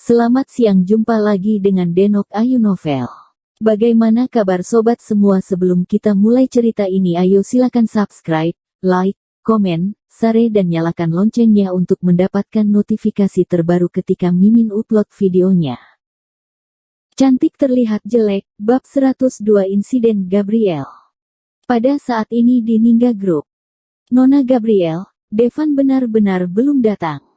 Selamat siang, jumpa lagi dengan Denok Ayu Novel. Bagaimana kabar sobat semua? Sebelum kita mulai cerita ini, ayo silakan subscribe, like, komen, share dan nyalakan loncengnya untuk mendapatkan notifikasi terbaru ketika Mimin upload videonya. Cantik terlihat jelek, bab 102 insiden Gabriel. Pada saat ini di Ningga Group, Nona Gabriel, Devan benar-benar belum datang.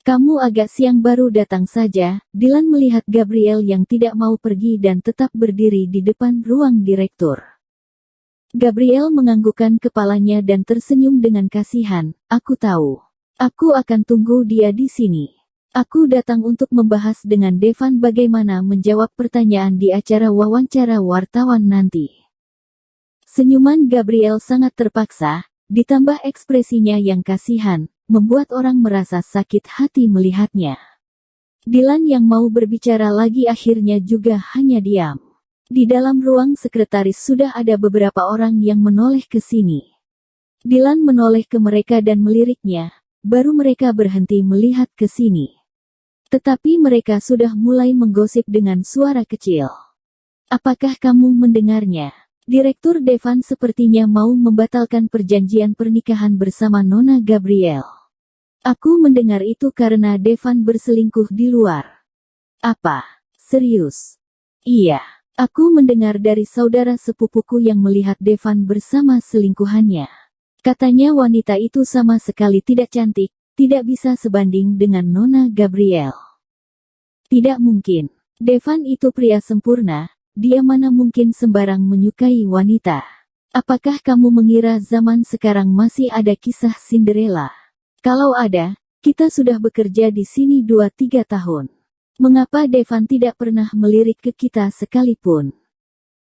Kamu agak siang baru datang saja. Dylan melihat Gabriel yang tidak mau pergi dan tetap berdiri di depan ruang direktur. Gabriel menganggukkan kepalanya dan tersenyum dengan kasihan. Aku tahu. Aku akan tunggu dia di sini. Aku datang untuk membahas dengan Devan bagaimana menjawab pertanyaan di acara wawancara wartawan nanti. Senyuman Gabriel sangat terpaksa, ditambah ekspresinya yang kasihan, membuat orang merasa sakit hati melihatnya. Dylan yang mau berbicara lagi akhirnya juga hanya diam. Di dalam ruang sekretaris sudah ada beberapa orang yang menoleh ke sini. Dylan menoleh ke mereka dan meliriknya, baru mereka berhenti melihat ke sini. Tetapi mereka sudah mulai menggosip dengan suara kecil. Apakah kamu mendengarnya? Direktur Devan sepertinya mau membatalkan perjanjian pernikahan bersama Nona Gabriel. Aku mendengar itu karena Devan berselingkuh di luar. Apa? Serius? Iya. Aku mendengar dari saudara sepupuku yang melihat Devan bersama selingkuhannya. Katanya wanita itu sama sekali tidak cantik, tidak bisa sebanding dengan Nona Gabriel. Tidak mungkin. Devan itu pria sempurna, dia mana mungkin sembarang menyukai wanita. Apakah kamu mengira zaman sekarang masih ada kisah Cinderella? Kalau ada, kita sudah bekerja di sini 2-3 tahun. Mengapa Devan tidak pernah melirik ke kita sekalipun?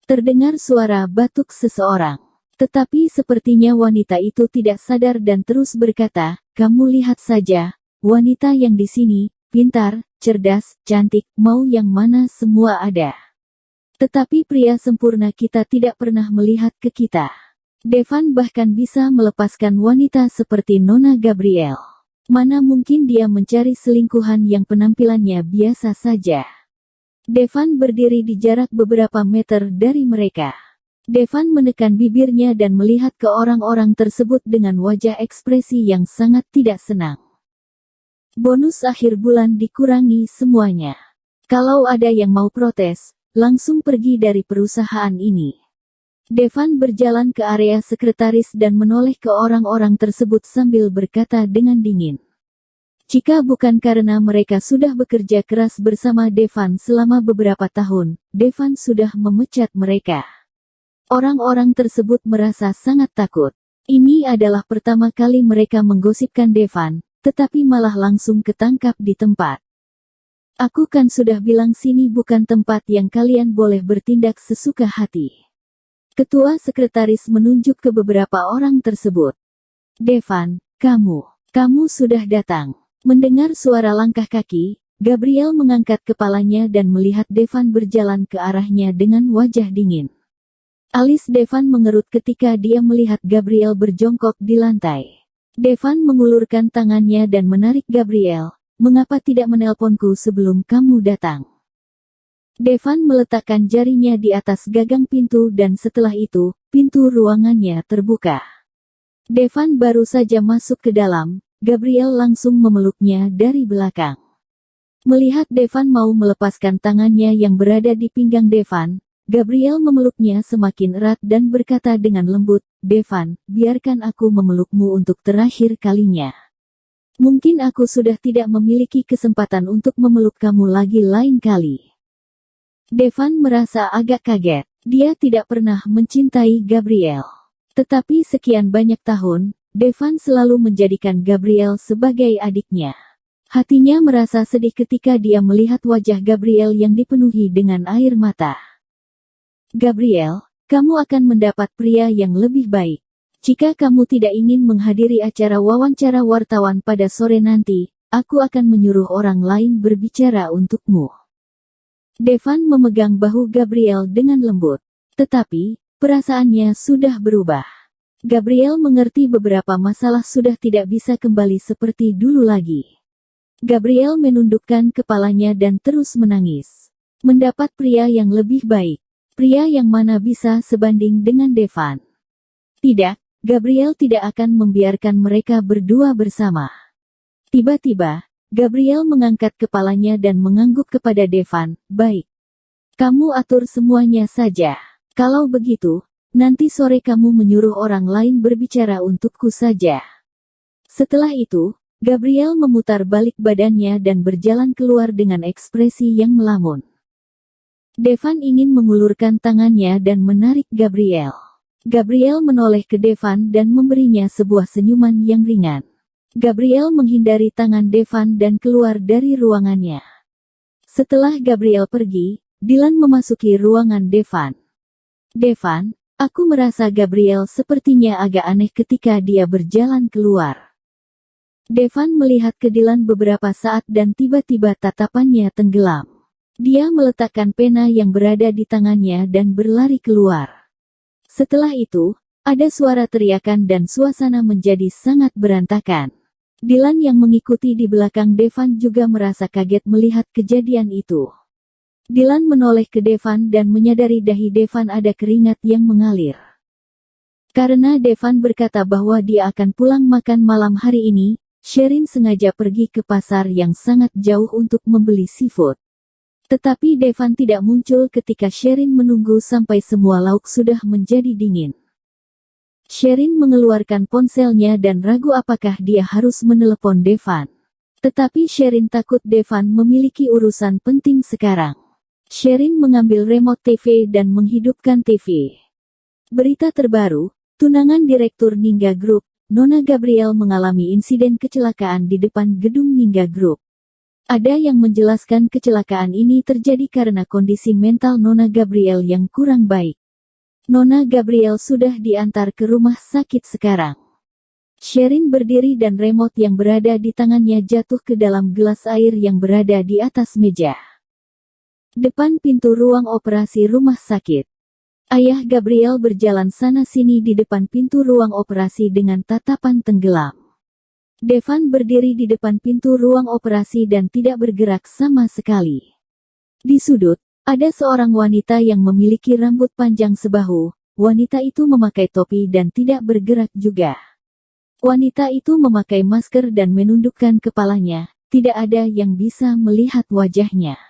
Terdengar suara batuk seseorang. Tetapi sepertinya wanita itu tidak sadar dan terus berkata, kamu lihat saja, wanita yang di sini, pintar, cerdas, cantik, mau yang mana semua ada. Tetapi pria sempurna kita tidak pernah melihat ke kita. Devan bahkan bisa melepaskan wanita seperti Nona Gabriel. Mana mungkin dia mencari selingkuhan yang penampilannya biasa saja. Devan berdiri di jarak beberapa meter dari mereka. Devan menekan bibirnya dan melihat ke orang-orang tersebut dengan wajah ekspresi yang sangat tidak senang. Bonus akhir bulan dikurangi semuanya. Kalau ada yang mau protes, langsung pergi dari perusahaan ini. Devan berjalan ke area sekretaris dan menoleh ke orang-orang tersebut sambil berkata dengan dingin. Jika bukan karena mereka sudah bekerja keras bersama Devan selama beberapa tahun, Devan sudah memecat mereka. Orang-orang tersebut merasa sangat takut. Ini adalah pertama kali mereka menggosipkan Devan, tetapi malah langsung ketangkap di tempat. Aku kan sudah bilang sini bukan tempat yang kalian boleh bertindak sesuka hati. Ketua sekretaris menunjuk ke beberapa orang tersebut. Devan, kamu sudah datang. Mendengar suara langkah kaki, Gabriel mengangkat kepalanya dan melihat Devan berjalan ke arahnya dengan wajah dingin. Alis Devan mengerut ketika dia melihat Gabriel berjongkok di lantai. Devan mengulurkan tangannya dan menarik Gabriel, mengapa tidak menelponku sebelum kamu datang? Devan meletakkan jarinya di atas gagang pintu dan setelah itu, pintu ruangannya terbuka. Devan baru saja masuk ke dalam, Gabriel langsung memeluknya dari belakang. Melihat Devan mau melepaskan tangannya yang berada di pinggang Devan, Gabriel memeluknya semakin erat dan berkata dengan lembut, Devan, biarkan aku memelukmu untuk terakhir kalinya. Mungkin aku sudah tidak memiliki kesempatan untuk memeluk kamu lagi lain kali. Devan merasa agak kaget. Dia tidak pernah mencintai Gabriel. Tetapi sekian banyak tahun, Devan selalu menjadikan Gabriel sebagai adiknya. Hatinya merasa sedih ketika dia melihat wajah Gabriel yang dipenuhi dengan air mata. Gabriel, kamu akan mendapat pria yang lebih baik. Jika kamu tidak ingin menghadiri acara wawancara wartawan pada sore nanti, aku akan menyuruh orang lain berbicara untukmu. Devan memegang bahu Gabriel dengan lembut. Tetapi, perasaannya sudah berubah. Gabriel mengerti beberapa masalah sudah tidak bisa kembali seperti dulu lagi. Gabriel menundukkan kepalanya dan terus menangis. Mendapat pria yang lebih baik. Pria yang mana bisa sebanding dengan Devan. Tidak, Gabriel tidak akan membiarkan mereka berdua bersama. Tiba-tiba, Gabriel mengangkat kepalanya dan mengangguk kepada Devan, "Baik. Kamu atur semuanya saja. Kalau begitu, nanti sore kamu menyuruh orang lain berbicara untukku saja." Setelah itu, Gabriel memutar balik badannya dan berjalan keluar dengan ekspresi yang melamun. Devan ingin mengulurkan tangannya dan menarik Gabriel. Gabriel menoleh ke Devan dan memberinya sebuah senyuman yang ringan. Gabriel menghindari tangan Devan dan keluar dari ruangannya. Setelah Gabriel pergi, Dylan memasuki ruangan Devan. "Devan, aku merasa Gabriel sepertinya agak aneh ketika dia berjalan keluar." Devan melihat ke Dylan beberapa saat dan tiba-tiba tatapannya tenggelam. Dia meletakkan pena yang berada di tangannya dan berlari keluar. Setelah itu, ada suara teriakan dan suasana menjadi sangat berantakan. Dylan yang mengikuti di belakang Devan juga merasa kaget melihat kejadian itu. Dylan menoleh ke Devan dan menyadari dahi Devan ada keringat yang mengalir. Karena Devan berkata bahwa dia akan pulang makan malam hari ini, Sherin sengaja pergi ke pasar yang sangat jauh untuk membeli seafood. Tetapi Devan tidak muncul ketika Sherin menunggu sampai semua lauk sudah menjadi dingin. Sherin mengeluarkan ponselnya dan ragu apakah dia harus menelepon Devan. Tetapi Sherin takut Devan memiliki urusan penting sekarang. Sherin mengambil remote TV dan menghidupkan TV. Berita terbaru, tunangan Direktur Ningga Group, Nona Gabriel mengalami insiden kecelakaan di depan gedung Ningga Group. Ada yang menjelaskan kecelakaan ini terjadi karena kondisi mental Nona Gabriel yang kurang baik. Nona Gabriel sudah diantar ke rumah sakit sekarang. Sherin berdiri dan remote yang berada di tangannya jatuh ke dalam gelas air yang berada di atas meja. Depan pintu ruang operasi rumah sakit. Ayah Gabriel berjalan sana-sini di depan pintu ruang operasi dengan tatapan tenggelam. Devan berdiri di depan pintu ruang operasi dan tidak bergerak sama sekali. Di sudut, ada seorang wanita yang memiliki rambut panjang sebahu. Wanita itu memakai topi dan tidak bergerak juga. Wanita itu memakai masker dan menundukkan kepalanya, tidak ada yang bisa melihat wajahnya.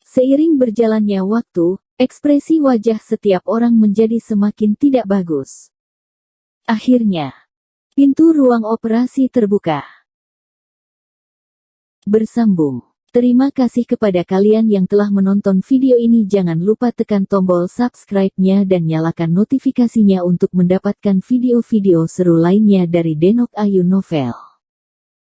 Seiring berjalannya waktu, ekspresi wajah setiap orang menjadi semakin tidak bagus. Akhirnya, pintu ruang operasi terbuka. Bersambung. Terima kasih kepada kalian yang telah menonton video ini. Jangan lupa tekan tombol subscribe-nya dan nyalakan notifikasinya untuk mendapatkan video-video seru lainnya dari Denok Ayu Novel.